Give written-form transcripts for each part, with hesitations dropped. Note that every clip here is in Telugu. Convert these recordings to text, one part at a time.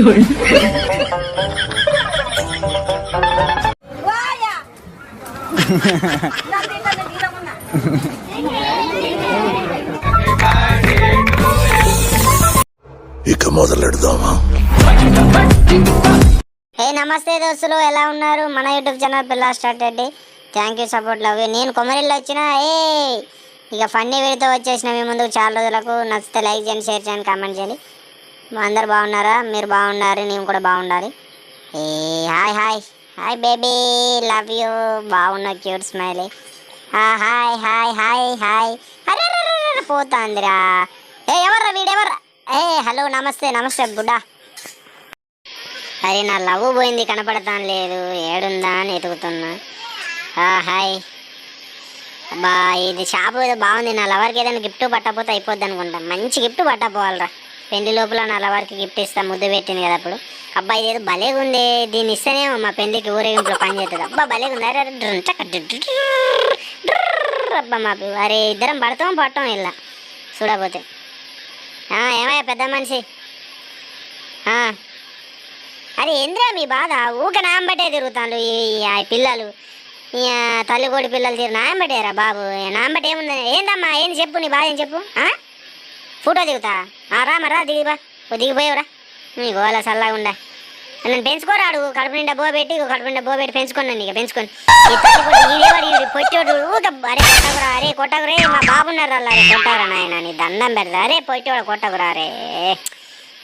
ఇక మొదలెడదామా? హే నమస్తే దోస్తులు, ఎలా ఉన్నారు? మన యూట్యూబ్ ఛానల్ పిల్ల స్టార్ట్ అండి. Thank you support love. నేను కొమరిల్లు వచ్చిన ఇక ఫన్నీ వీడితో వచ్చేసిన మీ ముందుకు చాలా రోజులకు. నచ్చితే లైక్ చేయండి, షేర్ చేయండి, కామెంట్ చేయండి. అందరు బాగున్నారా? మీరు బాగున్నారు, నేను కూడా బాగుండాలి. Hi hi hi baby, love you. బాగున్నా, cute smiley. Hi hi hi hi. అరే పోతాందిరా. ఎవర్రా వీడెవర్రా? హలో నమస్తే నమస్తే బుడ్డా. అరే నా లవ్ పోయింది, కనపడతాను లేదు. ఏడుందా అని ఎతుకుతున్నా. హాయ్ బా, ఇది షాపు ఏదో బాగుంది. నా లవర్కి ఏదైనా గిఫ్ట్ పట్టకపోతే అయిపోద్ది అనుకుంటా. మంచి గిఫ్ట్ పట్టపోవాలరా. పెళ్లి లోపల నా లవర్కి గిఫ్ట్ ఇస్తా. ముద్దు పెట్టింది కదా అప్పుడు. అబ్బా ఇదేదో భలేగా ఉంది. దీన్ని ఇస్తేనేమో మా పెళ్లికి ఊరేగింపులో పని చేస్తుంది. అబ్బా భలేగా ఉంది. అరే అబ్బా మాకు అరే ఇద్దరం పడతాం పట్టం ఇలా చూడకపోతే. ఏమయ్యా పెద్ద మనిషి? అరే ఏంద్రా మీ బాధ? ఊక నాంబట్టే తిరుగుతాను ఈ పిల్లలు. తల్లికోడి పిల్లలు తీరు నాంబట్టేరా బాబు. నాంబట్టి ఏముంది? ఏందమ్మా ఏంది చెప్పు, నీ బాధ ఏం చెప్పు. ఫోటో దిగుతా? రామరా దిగిబా. దిగిపోయావురా. నీ గోల సల్లాగా ఉండా. నన్ను పెంచుకోరాడు. కడుపు నిండా బో పెట్టి పెంచుకున్నాను. ఇక పెంచుకొని ఈ తల్లికోడి పొట్టోడు ఊక అరే కొట్టకురా, అరే కొట్టకురే. మా బాబున్నారు అలా. అరే కొట్టకురా నాయన, నీ దండం పెడతా. అరే పొట్టోడు కొట్టకురా. అరే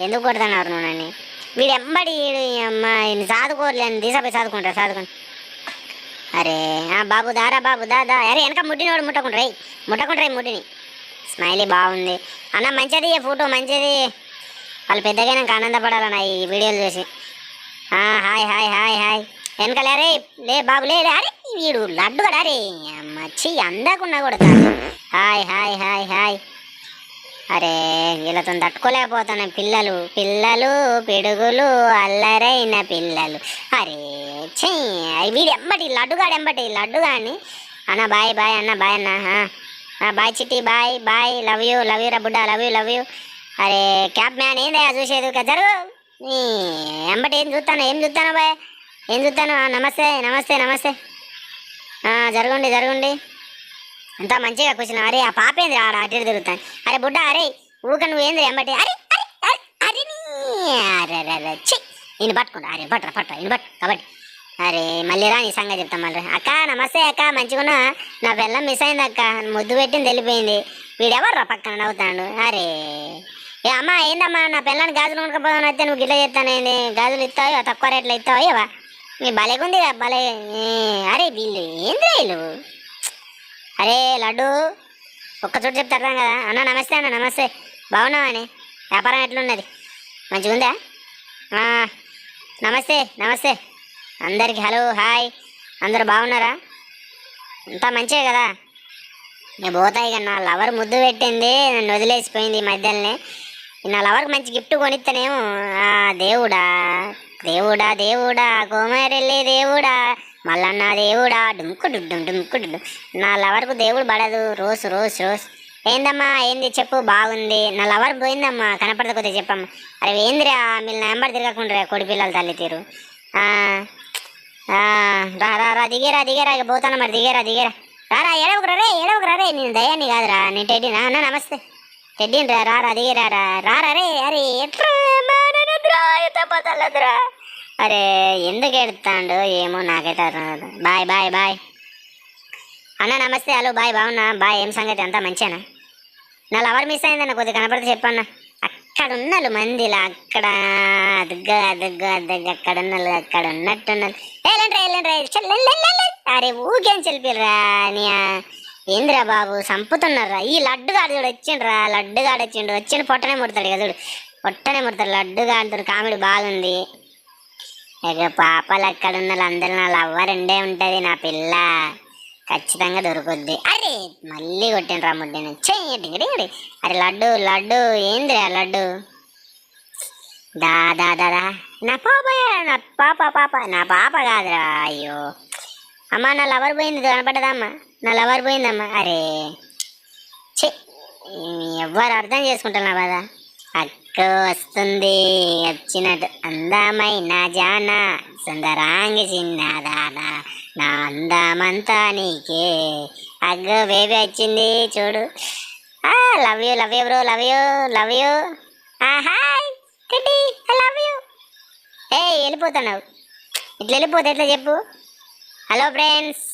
ఎందుకు కొడుతున్నారు నువ్వు నన్ను? వీడు ఎంబడి అమ్మ చదువుకోలేని దిశపై చదువుకుంటారు. చదువుకుని అరే బాబు దారా బాబు దాదా. అరే వెనక ముట్టినోడు ముట్టకుండ్రాయి ముట్టిని. స్మైలీ బాగుంది అన్న, మంచిది ఫోటో మంచిది. వాళ్ళు పెద్దగా నాకు ఆనందపడాలన్న ఈ వీడియోలు చూసి. Hi hi hi hi. వెనకాలే అరే లే బాబు లే. అరే వీడు లడ్డు కదా. అరే మచ్చి అందకుండా కూడా. Hi hi hi hi. అరే వీళ్ళతో తట్టుకోలేకపోతున్నాయి పిల్లలు. పిడుగులు అల్లరైన పిల్లలు. అరే చీ వీడు ఎంబటి లడ్డుగాడిని. అన్న బాయ్ బాయ్ అన్న, బాయ్ అన్న. బాయ్ చిట్టి, బాయ్ బాయ్. లవ్ యూ రా బుడ్డా, లవ్ యూ. అరే క్యాబ్ మ్యాన్ ఏందయ్యా చూసేది? జరుగు. ఎంబటి ఏం చూస్తాను బాయ్, ఏం చూస్తాను? నమస్తే నమస్తే నమస్తే. జరగండి. అంతా మంచిగా కూర్చున్నా. అరే ఆ పాప ఏంది ఆడ అటు తిరుగుతాను? అరే బుడ్డ, అరే ఊక నువ్వేంది ఎంబటి? అరే చి నేను పట్టుకుంటా. అరే పట్ట నేను పట్టు కాబట్టి. అరే మళ్ళీ రా, నీ సంగతి చెప్తాం మళ్ళీ. అక్క నమస్తే అక్క, మంచిగున్నా? నా పిల్ల మిస్ అయింది అక్క, ముద్దు పెట్టింది వెళ్ళిపోయింది. వీడెవర్రా పక్కన నవ్వుతాడు? అరే అమ్మ ఏందమ్మా, నా పిల్లని గాజులు కొనుక్కపోదాని అయితే నువ్వు గిట్ల చెప్తానేంది? గాజులు ఇస్తావా? తక్కువ రేట్లు ఇస్తావా? ఇవా మీ భలేగుంది భలే. అరే వీళ్ళు ఏంది వీళ్ళు? అరే లడ్డు ఒక్క చోటు చెప్తే అర్థం కదా. అన్న నమస్తే అన్న, నమస్తే. బాగున్నావా అని? వ్యాపారం ఎట్లున్నది? మంచిగుందా? నమస్తే అందరికి. Hello hi. అందరు బాగున్నారా? అంతా మంచిగా కదా? నేను పోతాయి కదా. నా లవర్ ముద్దు పెట్టింది, నన్ను వదిలేసిపోయింది ఈ మధ్యలోనే. నా లవర్కి మంచి గిఫ్ట్ కొనిస్తేనేమో దేవుడా కోమరెల్లి దేవుడా, మల్లన్న దేవుడా, డుమ్కు. నా లవర్కు దేవుడు పడదు. రోస్ ఏందమ్మా ఏంది చెప్పు? బాగుంది. నా లవర్ పోయిందమ్మా, కనపడకపోతే చెప్పమ్మా. అరే ఏందిరా మీరు నా నెంబర్ తిరగకుండా కొడి పిల్లలు తల్లి తీరు. రా దిగేరా ఇక పోతాను మరి. దిగేరా రారా. ఏడవకురా రే. నేను దయాన్ని కాదురా, నేను టెడ్డీనా. అన్న నమస్తే టెడ్డీని. రారా దిగేరా. రే. అరే ఎట్లా పతలదురా. అరే ఎందుకు ఎడతాడు ఏమో నాకైతే అర్థం. బాయ్ అన్న నమస్తే. హలో బాయ్. బాగున్నా? బాయ్. ఏం సంగతి? అంతా మంచిగా? నా లవర్ మిస్ అయిందన్న, కొద్దిగా కనపడితే చెప్పన్న. అక్కడ ఉన్నాళ్ళు మందిలా, అక్కడ అదుగ్గు అక్కడ ఉన్నాళ్ళు, అక్కడ ఉన్నట్టున్నారు. అరే ఊకేం చెల్పిరా నీ ఏంద్రా బాబు, చంపుతున్నారా? ఈ లడ్డుగాడు చూడు వచ్చిండు పొట్టనే ముడతాడు కదా చూడు, పొట్టనే ముడతాడు లడ్డుగాడుతాడు. కామెడీ బాగుంది. ఇక పాపలు అక్కడ ఉన్న అందరూ నా లవ్వర్ ఉండే ఉంటుంది. నా పిల్ల ఖచ్చితంగా దొరుకుద్ది. అరే మళ్ళీ కొట్టిండ్రా ముడ్డిని. చెయ్యి. అరే లడ్డు ఏందిరా లడ్డు? దాదా నా పాప కాదురా. అయ్యో అమ్మ నా లవర్ పోయింది, కనపడ్డదమ్మా. నా లవర్ పోయిందమ్మా. అరే చె ఎవ్వరు అర్థం చేసుకుంటారు నా బాధ. అక్క వస్తుంది వచ్చినట్టు అందమైన జాన సుందరాంగి చిన్నదాన నా అందమంతా నీకే. అగ్గో బేబీ వచ్చింది చూడు. Love you bro, love you. Hi kitty, I love you. వెళ్ళిపోతున్నావు, ఇట్లా వెళ్ళిపోతే ఎట్లా చెప్పు. హలో ఫ్రెండ్స్,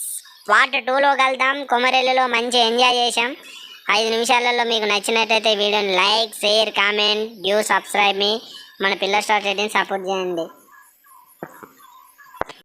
పార్ట్ 2లో కలుద్దాం. కొమరెల్లిలో మంచి ఎంజాయ్ చేసాం. 5 నిమిషాలలో మీకు నచ్చినట్టయితే వీడియోని లైక్, షేర్, కామెంట్, సబ్స్క్రైబ్ మీ. మన పిల్లర్ స్టార్ రేటింగ్ సపోర్ట్ చేయండి.